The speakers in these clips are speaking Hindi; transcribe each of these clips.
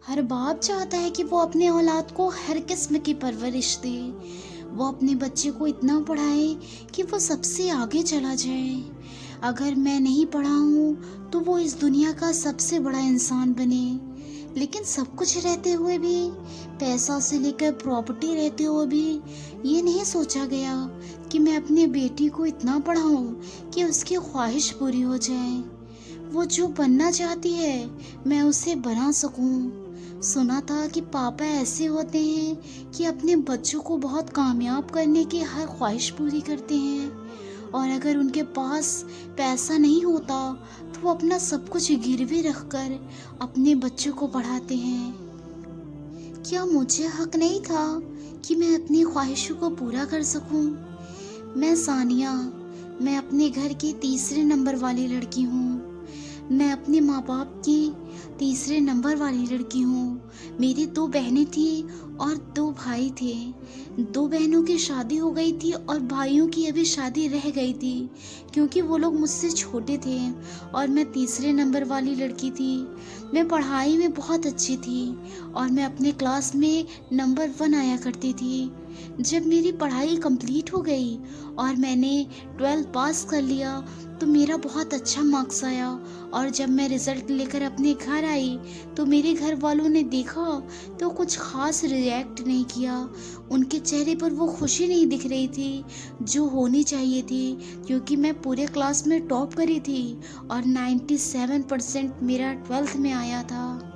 हर बाप चाहता है कि वो अपने औलाद को हर किस्म की परवरिश दे। वो अपने बच्चे को इतना पढ़ाए कि वो सबसे आगे चला जाए। अगर मैं नहीं पढ़ाऊँ तो वो इस दुनिया का सबसे बड़ा इंसान बने। लेकिन सब कुछ रहते हुए भी, पैसा से लेकर प्रॉपर्टी रहते हुए भी, ये नहीं सोचा गया कि मैं अपनी बेटी को इतना पढ़ाऊँ कि उसकी ख्वाहिश पूरी हो जाए। वो जो बनना चाहती है मैं उसे बना सकूं। सुना था कि पापा ऐसे होते हैं कि अपने बच्चों को बहुत कामयाब करने की हर ख्वाहिश पूरी करते हैं, और अगर उनके पास पैसा नहीं होता तो वो अपना सब कुछ गिरवी रखकर अपने बच्चों को पढ़ाते हैं। क्या मुझे हक नहीं था कि मैं अपनी ख्वाहिशों को पूरा कर सकूं? मैं सानिया, मैं अपने घर की तीसरे नंबर वाली लड़की हूँ। मैं अपने माँ बाप की तीसरे नंबर वाली लड़की हूँ। मेरी दो बहनें थी और दो भाई थे। दो बहनों की शादी हो गई थी और भाइयों की अभी शादी रह गई थी, क्योंकि वो लोग मुझसे छोटे थे और मैं तीसरे नंबर वाली लड़की थी। मैं पढ़ाई में बहुत अच्छी थी और मैं अपने क्लास में नंबर 1 आया करती थी। जब मेरी पढ़ाई कंप्लीट हो गई और मैंने 12th पास कर लिया तो मेरा बहुत अच्छा मार्क्स आया, और जब मैं रिजल्ट लेकर अपने घर आई तो मेरे घर वालों ने देखा तो कुछ खास रिएक्ट नहीं किया। उनके चेहरे पर वो खुशी नहीं दिख रही थी जो होनी चाहिए थी, क्योंकि मैं पूरे क्लास में टॉप करी थी और 97% मेरा 12th में आया था।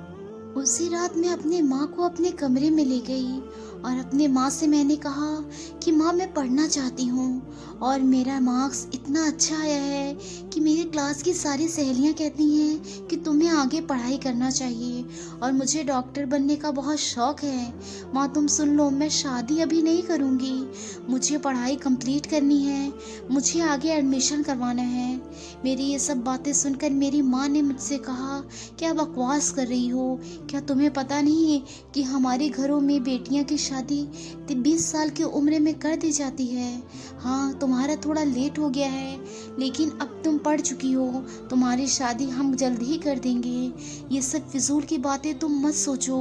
उसी रात मैं अपनी माँ को अपने कमरे में ले गई और अपने माँ से मैंने कहा कि माँ, मैं पढ़ना चाहती हूँ और मेरा मार्क्स इतना अच्छा आया है कि मेरी क्लास की सारी सहेलियाँ कहती हैं कि तुम्हें आगे पढ़ाई करना चाहिए और मुझे डॉक्टर बनने का बहुत शौक है। माँ, तुम सुन लो, मैं शादी अभी नहीं करूँगी, मुझे पढ़ाई कंप्लीट करनी है, मुझे आगे एडमिशन करवाना है। मेरी ये सब बातें सुनकर मेरी माँ ने मुझसे कहा, क्या बकवास कर रही हो? क्या तुम्हें पता नहीं है कि हमारे घरों में बेटियां की शादी 20 साल की उम्र में कर दी जाती है? हाँ, तुम्हारा थोड़ा लेट हो गया है, लेकिन अब तुम पढ़ चुकी हो, तुम्हारी शादी हम जल्द ही कर देंगे। ये सब फिजूल की बातें तुम मत सोचो,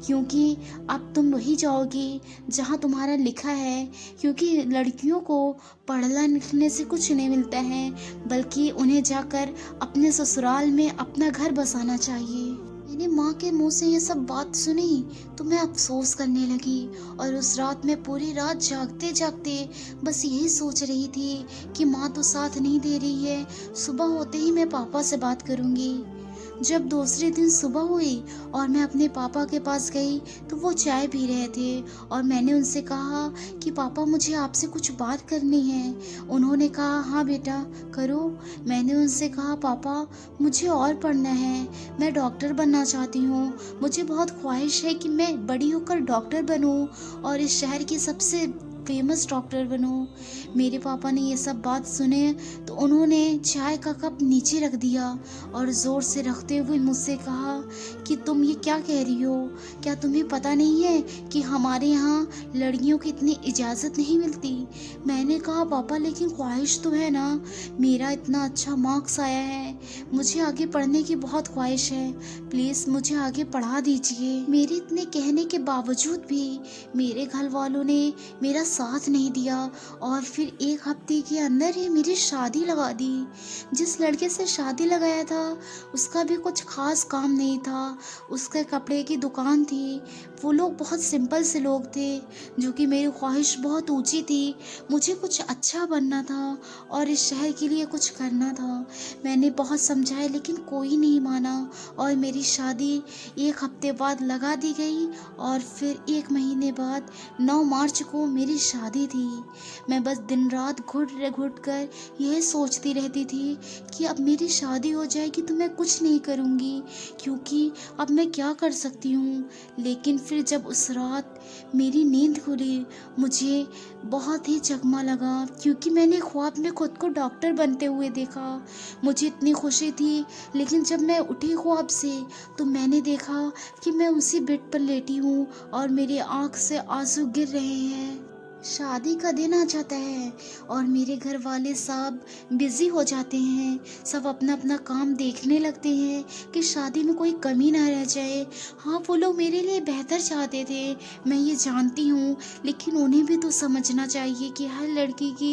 क्योंकि अब तुम वही जाओगी जहाँ तुम्हारा लिखा है। क्योंकि लड़कियों को पढ़ना लिखने से कुछ नहीं मिलता है, बल्कि उन्हें जाकर अपने ससुराल में अपना घर बसाना चाहिए। मैंने माँ के मुंह से ये सब बात सुनी तो मैं अफसोस करने लगी, और उस रात में पूरी रात जागते जागते बस यही सोच रही थी कि माँ तो साथ नहीं दे रही है, सुबह होते ही मैं पापा से बात करूँगी। जब दूसरे दिन सुबह हुई और मैं अपने पापा के पास गई तो वो चाय पी रहे थे, और मैंने उनसे कहा कि पापा, मुझे आपसे कुछ बात करनी है। उन्होंने कहा, हाँ बेटा, करो। मैंने उनसे कहा, पापा, मुझे और पढ़ना है, मैं डॉक्टर बनना चाहती हूँ। मुझे बहुत ख्वाहिश है कि मैं बड़ी होकर डॉक्टर बनूँ और इस शहर की सबसे फेमस डॉक्टर बनूं। मेरे पापा ने ये सब बात सुने तो उन्होंने चाय का कप नीचे रख दिया और ज़ोर से रखते हुए मुझसे कहा कि तुम ये क्या कह रही हो? क्या तुम्हें पता नहीं है कि हमारे यहाँ लड़कियों की इतनी इजाज़त नहीं मिलती? मैंने कहा, पापा, लेकिन ख्वाहिश तो है ना, मेरा इतना अच्छा मार्क्स आया है, मुझे आगे पढ़ने की बहुत ख्वाहिश है, प्लीज़ मुझे आगे पढ़ा दीजिए। मेरे इतने कहने के बावजूद भी मेरे घर वालों ने मेरा साथ नहीं दिया और फिर 1 हफ्ते के अंदर ही मेरी शादी लगा दी। जिस लड़के से शादी लगाया था उसका भी कुछ खास काम नहीं था, उसके कपड़े की दुकान थी। वो लोग बहुत सिंपल से लोग थे, जो कि मेरी ख्वाहिश बहुत ऊंची थी। मुझे कुछ अच्छा बनना था और इस शहर के लिए कुछ करना था। मैंने बहुत समझाया लेकिन कोई नहीं माना, और मेरी शादी 1 हफ्ते बाद लगा दी गई, और फिर 1 महीने बाद 9 मार्च को मेरी शादी थी। मैं बस दिन रात घुट घुट कर यह सोचती रहती थी कि अब मेरी शादी हो जाएगी तो मैं कुछ नहीं करूँगी, क्योंकि अब मैं क्या कर सकती हूँ। लेकिन फिर जब उस रात मेरी नींद खुली, मुझे बहुत ही चकमा लगा, क्योंकि मैंने ख्वाब में खुद को डॉक्टर बनते हुए देखा। मुझे इतनी खुशी थी, लेकिन जब मैं उठी ख्वाब से तो मैंने देखा कि मैं उसी बेड पर लेटी हूँ और मेरी आँख से आंसू गिर रहे हैं। शादी का दिन आ जाता है और मेरे घर वाले सब बिजी हो जाते हैं। सब अपना अपना काम देखने लगते हैं कि शादी में कोई कमी ना रह जाए। हाँ, वो लोग मेरे लिए बेहतर चाहते थे, मैं ये जानती हूँ, लेकिन उन्हें भी तो समझना चाहिए कि हर लड़की की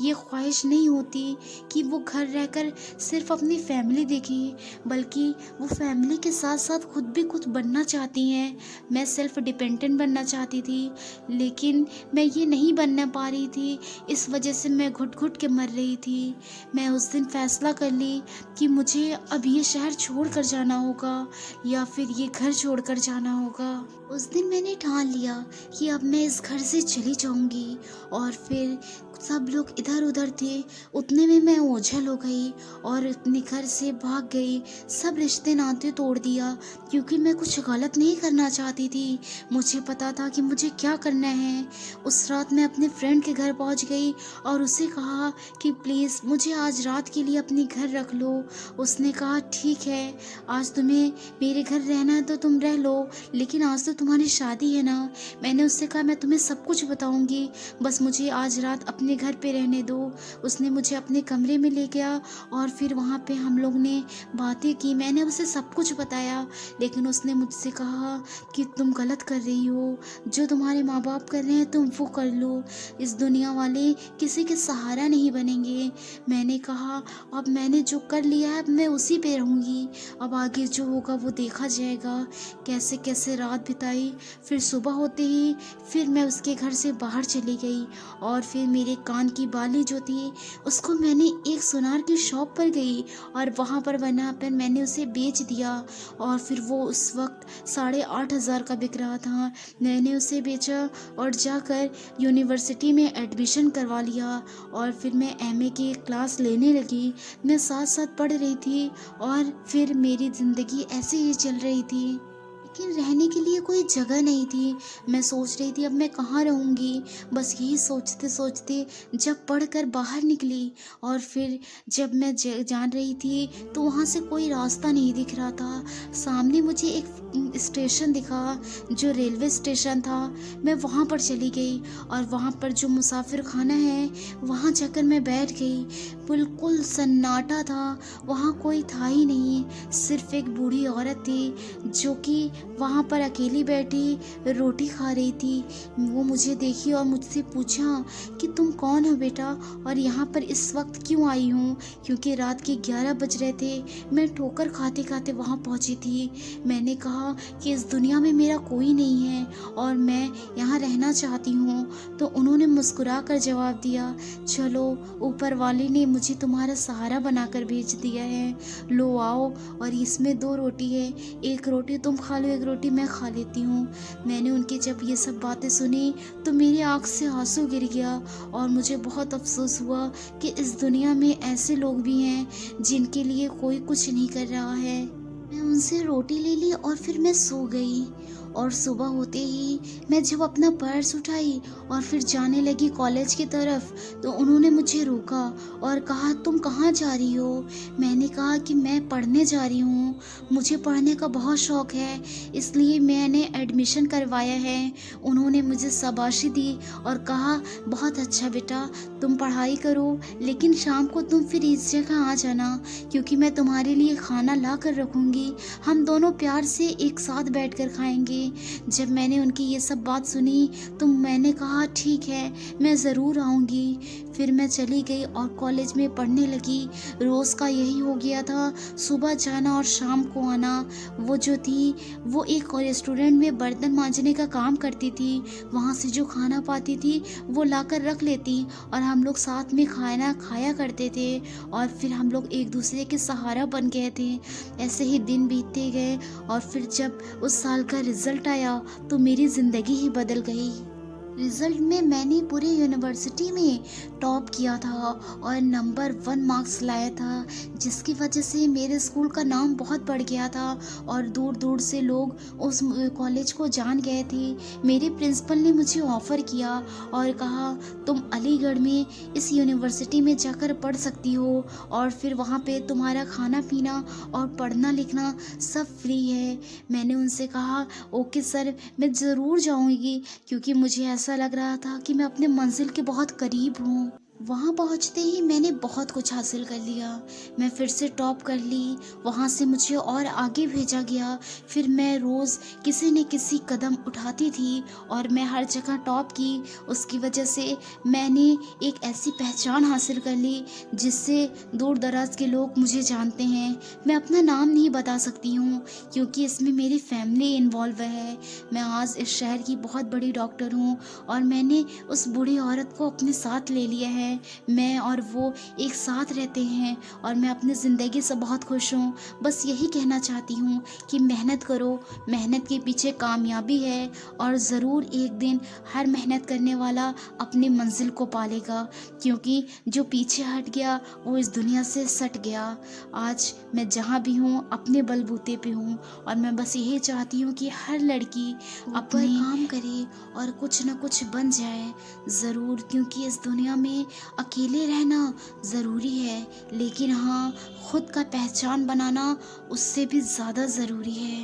ये ख्वाहिश नहीं होती कि वो घर रहकर सिर्फ अपनी फैमिली देखे, बल्कि वो फैमिली के साथ साथ खुद भी कुछ बनना चाहती हैं। मैं सेल्फ डिपेंडेंट बनना चाहती थी, लेकिन मैं ये नहीं बनना पा रही थी। इस वजह से मैं घुट-घुट के मर रही थी। मैं उस दिन फैसला कर ली कि मुझे अब ये शहर छोड़कर जाना होगा या फिर ये घर छोड़कर जाना होगा। उस दिन मैंने ठान लिया कि अब मैं इस घर से चली जाऊँगी और फिर सब लोग इधर-उधर थे, उतने में मैं ओझल हो गई और अपने घर से भाग गई। सब रिश्ते नाते तोड़ दिया क्योंकि मैं कुछ गलत नहीं करना चाहती थी। मुझे पता था कि मुझे क्या करना है। उस रात मैं अपने फ्रेंड के घर पहुंच गई और उसे कहा कि प्लीज़ मुझे आज रात के लिए अपने घर रख लो। उसने कहा ठीक है, आज तुम्हें मेरे घर रहना है तो तुम रह लो, लेकिन आज तो तुम्हारी शादी है ना। मैंने उससे कहा मैं तुम्हें सब कुछ बताऊंगी, बस मुझे आज रात अपने घर पे रहने दो। उसने मुझे अपने कमरे में ले गया और फिर वहाँ पे हम लोग ने बातें की। मैंने उसे सब कुछ बताया, लेकिन उसने मुझसे कहा कि तुम गलत कर रही हो, जो तुम्हारे माँ बाप कर रहे हैं तुम वो कर लो। इस दुनिया वाले किसी के सहारा नहीं बनेंगे। मैंने कहा अब मैंने जो कर लिया है अब मैं उसी पे रहूँगी, अब आगे जो होगा वो देखा जाएगा। कैसे कैसे रात बिताई, फिर सुबह होते ही फिर मैं उसके घर से बाहर चली गई और फिर मेरे कान की बाली जो थी उसको मैंने एक सुनार की शॉप पर गई और वहाँ पर मैंने उसे बेच दिया और फिर वो उस वक्त 8,500 का बिक रहा था। मैंने उसे बेचा और जाकर यूनिवर्सिटी में एडमिशन करवा लिया और फिर मैं एमए की क्लास लेने लगी। मैं साथ साथ पढ़ रही थी और फिर मेरी ज़िंदगी ऐसे ही चल रही थी, लेकिन रहने के लिए कोई जगह नहीं थी। मैं सोच रही थी अब मैं कहाँ रहूँगी। बस यही सोचते सोचते जब पढ़कर बाहर निकली और फिर जब मैं जान रही थी तो वहाँ से कोई रास्ता नहीं दिख रहा था। सामने मुझे एक स्टेशन दिखा जो रेलवे स्टेशन था। मैं वहाँ पर चली गई और वहाँ पर जो मुसाफिर खाना है वहाँ जाकर मैं बैठ गई। बिल्कुल सन्नाटा था, वहाँ कोई था ही नहीं, सिर्फ एक बूढ़ी औरत थी जो कि वहाँ पर अकेली बैठी रोटी खा रही थी। वो मुझे देखी और मुझसे पूछा कि तुम कौन हो बेटा और यहाँ पर इस वक्त क्यों आई हूँ, क्योंकि रात के 11 बज रहे थे। मैं ठोकर खाते खाते वहाँ पहुँची थी। मैंने कहा कि इस दुनिया में मेरा कोई नहीं है और मैं यहाँ रहना चाहती हूँ। तो उन्होंने मुस्कुरा कर जवाब दिया, चलो ऊपर वाले ने मुझे तुम्हारा सहारा बनाकर भेज दिया है, लो आओ और इसमें 2 रोटी है, एक रोटी तुम खा लो, एक रोटी मैं खा लेती हूँ। मैंने उनकी जब ये सब बातें सुनी तो मेरी आँख से आंसू गिर गया और मुझे बहुत अफसोस हुआ कि इस दुनिया में ऐसे लोग भी हैं जिनके लिए कोई कुछ नहीं कर रहा है। मैं उनसे रोटी ले ली और फिर मैं सो गई और सुबह होते ही मैं जब अपना पर्स उठाई और फिर जाने लगी कॉलेज की तरफ तो उन्होंने मुझे रोका और कहा तुम कहाँ जा रही हो। मैंने कहा कि मैं पढ़ने जा रही हूँ, मुझे पढ़ने का बहुत शौक है इसलिए मैंने एडमिशन करवाया है। उन्होंने मुझे शाबाशी दी और कहा बहुत अच्छा बेटा, तुम पढ़ाई करो लेकिन शाम को तुम फिर इस जगह आ जाना क्योंकि मैं तुम्हारे लिए खाना ला कर रखूँगी, हम दोनों प्यार से एक साथ बैठकर खाएंगे। जब मैंने उनकी ये सब बात सुनी तो मैंने कहा ठीक है मैं ज़रूर आऊँगी। फिर मैं चली गई और कॉलेज में पढ़ने लगी। रोज़ का यही हो गया था, सुबह जाना और शाम को आना। वो जो थी वो एक रेस्टोरेंट में बर्तन मांजने का काम करती थी, वहाँ से जो खाना पाती थी वो लाकर रख लेती और हम लोग साथ में खाना खाया करते थे और फिर हम लोग एक दूसरे के सहारा बन गए थे। ऐसे ही दिन बीतते गए और फिर जब उस साल का रिज़ल्ट आया तो मेरी ज़िंदगी ही बदल गई। रिज़ल्ट में मैंने पूरे यूनिवर्सिटी में टॉप किया था और नंबर 1 मार्क्स लाया था, जिसकी वजह से मेरे स्कूल का नाम बहुत बढ़ गया था और दूर दूर से लोग उस कॉलेज को जान गए थे। मेरे प्रिंसिपल ने मुझे ऑफ़र किया और कहा तुम अलीगढ़ में इस यूनिवर्सिटी में जाकर पढ़ सकती हो और फिर वहाँ पे तुम्हारा खाना पीना और पढ़ना लिखना सब फ्री है। मैंने उनसे कहा ओके सर, मैं ज़रूर जाऊँगी क्योंकि मुझे ऐसा लग रहा था कि मैं अपने मंजिल के बहुत करीब हूँ। वहाँ पहुँचते ही मैंने बहुत कुछ हासिल कर लिया। मैं फिर से टॉप कर ली, वहाँ से मुझे और आगे भेजा गया। फिर मैं रोज़ किसी न किसी कदम उठाती थी और मैं हर जगह टॉप की। उसकी वजह से मैंने एक ऐसी पहचान हासिल कर ली जिससे दूर-दराज़ के लोग मुझे जानते हैं। मैं अपना नाम नहीं बता सकती हूँ क्योंकि इसमें मेरी फैमिली इन्वॉल्व है। मैं आज इस शहर की बहुत बड़ी डॉक्टर हूँ और मैंने उस बूढ़ी औरत को अपने साथ ले लिया है। मैं और वो एक साथ रहते हैं और मैं अपनी ज़िंदगी से बहुत खुश हूँ। बस यही कहना चाहती हूँ कि मेहनत करो, मेहनत के पीछे कामयाबी है और ज़रूर एक दिन हर मेहनत करने वाला अपनी मंजिल को पालेगा, क्योंकि जो पीछे हट गया वो इस दुनिया से सट गया। आज मैं जहाँ भी हूँ अपने बलबूते पे हूँ और मैं बस यही चाहती हूँ कि हर लड़की अपने काम करे और कुछ न कुछ बन जाए ज़रूर, क्योंकि इस दुनिया में अकेले रहना ज़रूरी है, लेकिन हाँ, खुद का पहचान बनाना उससे भी ज़्यादा ज़रूरी है।